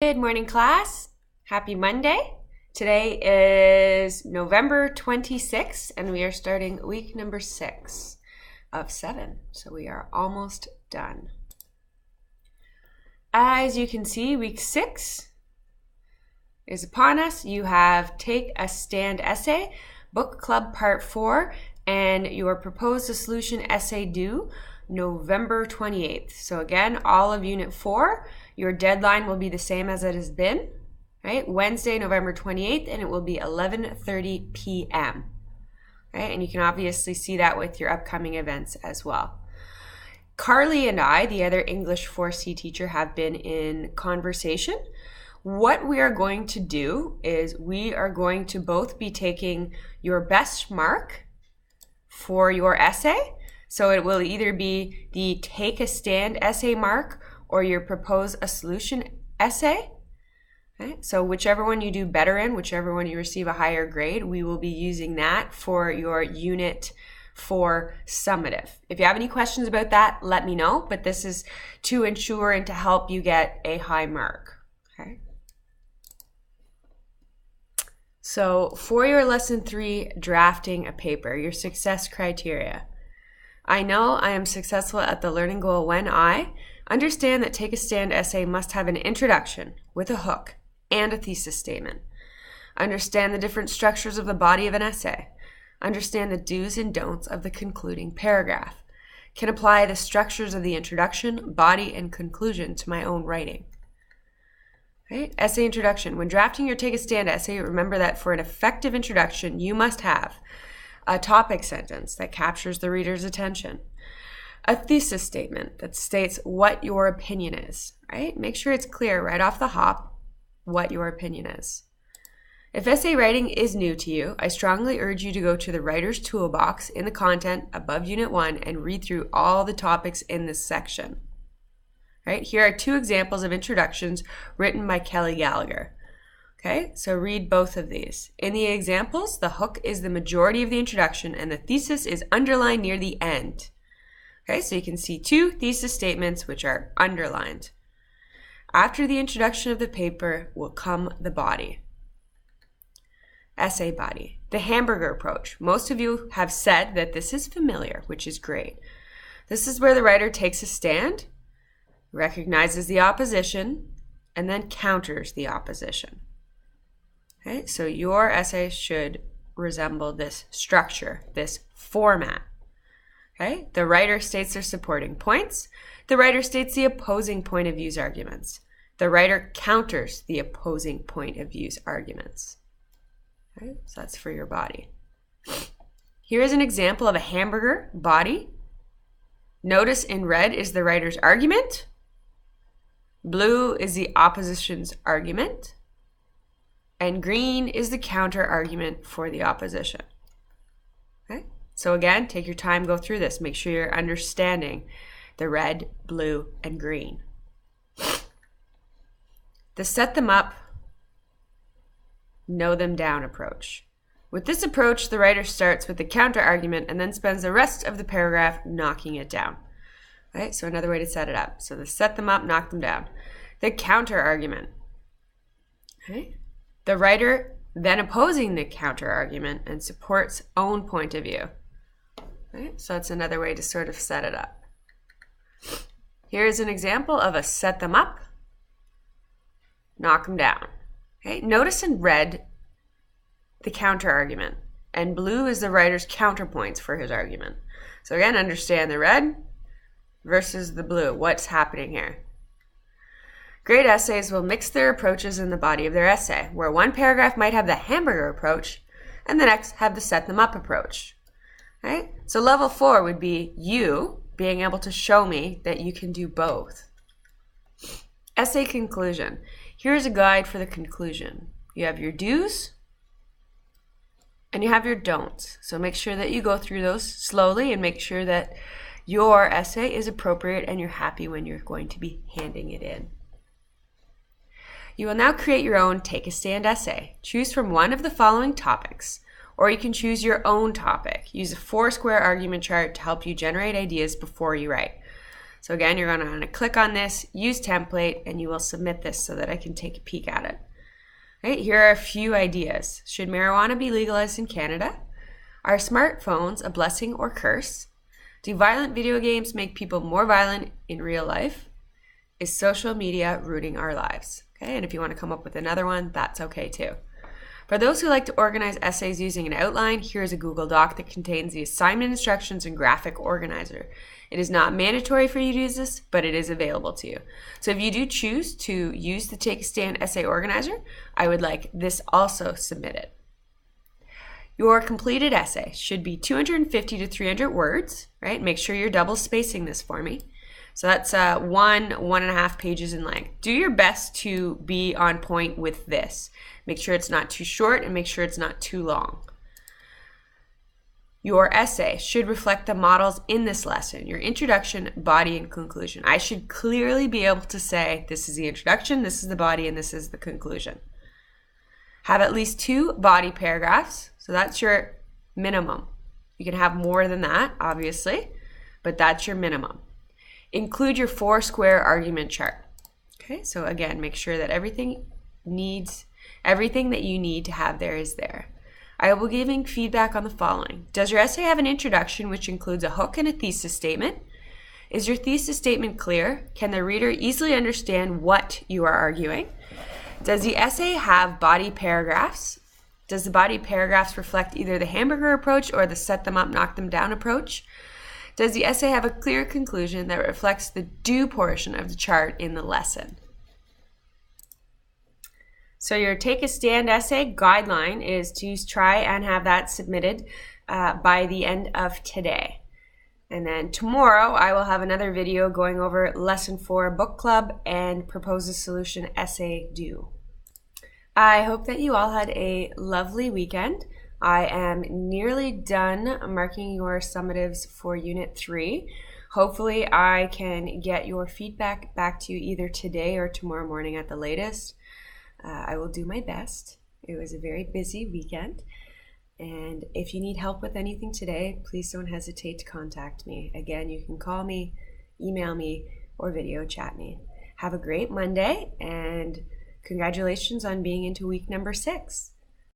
Good morning, class. Happy Monday. Today is November 26th, and we are starting week number 6 of 7. So we are almost done. As you can see, week 6 is upon us. You have Take a Stand essay, book club part 4, and your propose a solution essay due November 28th. So again, all of unit 4, your deadline will be the same as it has been, right? Wednesday, November 28th, and it will be 11:30 p.m. Right? And you can obviously see that with your upcoming events as well. Carly and I, the other English 4C teacher, have been in conversation. What we are going to do is we are going to both be taking your best mark for your essay. So it will either be the Take a Stand essay mark or your Propose a Solution essay. Okay? So whichever one you do better in, whichever one you receive a higher grade, we will be using that for your Unit 4 summative. If you have any questions about that, let me know, but this is to ensure and to help you get a high mark. Okay? So for your Lesson 3 drafting a paper, your success criteria. I know I am successful at the learning goal when I understand that Take a Stand essay must have an introduction with a hook and a thesis statement. Understand the different structures of the body of an essay. Understand the do's and don'ts of the concluding paragraph. Can apply the structures of the introduction, body, and conclusion to my own writing. Right? Essay introduction. When drafting your Take a Stand essay, remember that for an effective introduction, you must have a topic sentence that captures the reader's attention, a thesis statement that states what your opinion is, right? Make sure it's clear right off the hop what your opinion is. If essay writing is new to you, I strongly urge you to go to the Writer's Toolbox in the content above Unit 1 and read through all the topics in this section. Right? Here are 2 examples of introductions written by Kelly Gallagher. Okay, so read both of these. In the examples, the hook is the majority of the introduction and the thesis is underlined near the end. Okay, so you can see 2 thesis statements which are underlined. After the introduction of the paper will come the body. Essay body. The hamburger approach. Most of you have said that this is familiar, which is great. This is where the writer takes a stand, recognizes the opposition, and then counters the opposition. Okay, so your essay should resemble this structure, this format. Okay, the writer states their supporting points. The writer states the opposing point of view's arguments. The writer counters the opposing point of view's arguments. Okay, so that's for your body. Here is an example of a hamburger body. Notice in red is the writer's argument. Blue is the opposition's argument. And green is the counter argument for the opposition. Okay? So again, take your time, go through this. Make sure you're understanding the red, blue, and green. The set them up, know them down approach. With this approach, the writer starts with the counter argument and then spends the rest of the paragraph knocking it down. Okay? So another way to set it up. So the set them up, knock them down. The counter argument. Okay? The writer then opposing the counter argument and supports own point of view. Okay, so that's another way to sort of set it up. Here is an example of a set them up, knock them down. Okay, notice in red the counter argument, and blue is the writer's counterpoints for his argument. So again, understand the red versus the blue. What's happening here? Great essays will mix their approaches in the body of their essay, where one paragraph might have the hamburger approach and the next have the set them up approach. Right? So level 4 would be you being able to show me that you can do both. Essay conclusion. Here's a guide for the conclusion. You have your do's and you have your don'ts. So make sure that you go through those slowly and make sure that your essay is appropriate and you're happy when you're going to be handing it in. You will now create your own Take a Stand essay. Choose from one of the following topics, or you can choose your own topic. Use a 4-square argument chart to help you generate ideas before you write. So again, you're going to click on this, use template, and you will submit this so that I can take a peek at it. Right, here are a few ideas. Should marijuana be legalized in Canada? Are smartphones a blessing or curse? Do violent video games make people more violent in real life? Is social media ruining our lives? Okay, and if you want to come up with another one, that's okay too. For those who like to organize essays using an outline, here's a Google Doc that contains the assignment instructions and graphic organizer. It is not mandatory for you to use this, but it is available to you. So if you do choose to use the Take a Stand essay organizer, I would like this also submitted. Your completed essay should be 250 to 300 words, right? Make sure you're double spacing this for me. So that's 1.5 pages in length. Do your best to be on point with this. Make sure it's not too short and make sure it's not too long. Your essay should reflect the models in this lesson, your introduction, body, and conclusion. I should clearly be able to say, this is the introduction, this is the body, and this is the conclusion. Have at least 2 body paragraphs. So that's your minimum. You can have more than that, obviously, but that's your minimum. Include your 4-square argument chart. Okay, so again, make sure that everything that you need to have there is there. I will be giving feedback on the following. Does your essay have an introduction which includes a hook and a thesis statement? Is your thesis statement clear? Can the reader easily understand what you are arguing? Does the essay have body paragraphs? Does the body paragraphs reflect either the hamburger approach or the set them up, knock them down approach? Does the essay have a clear conclusion that reflects the do portion of the chart in the lesson? So your Take a Stand essay guideline is to try and have that submitted by the end of today. And then tomorrow I will have another video going over Lesson 4 Book Club and Propose a Solution Essay Due. I hope that you all had a lovely weekend. I am nearly done marking your summatives for Unit 3. Hopefully I can get your feedback back to you either today or tomorrow morning at the latest. I will do my best. It was a very busy weekend. And if you need help with anything today, please don't hesitate to contact me. Again, you can call me, email me, or video chat me. Have a great Monday, and congratulations on being into week number 6.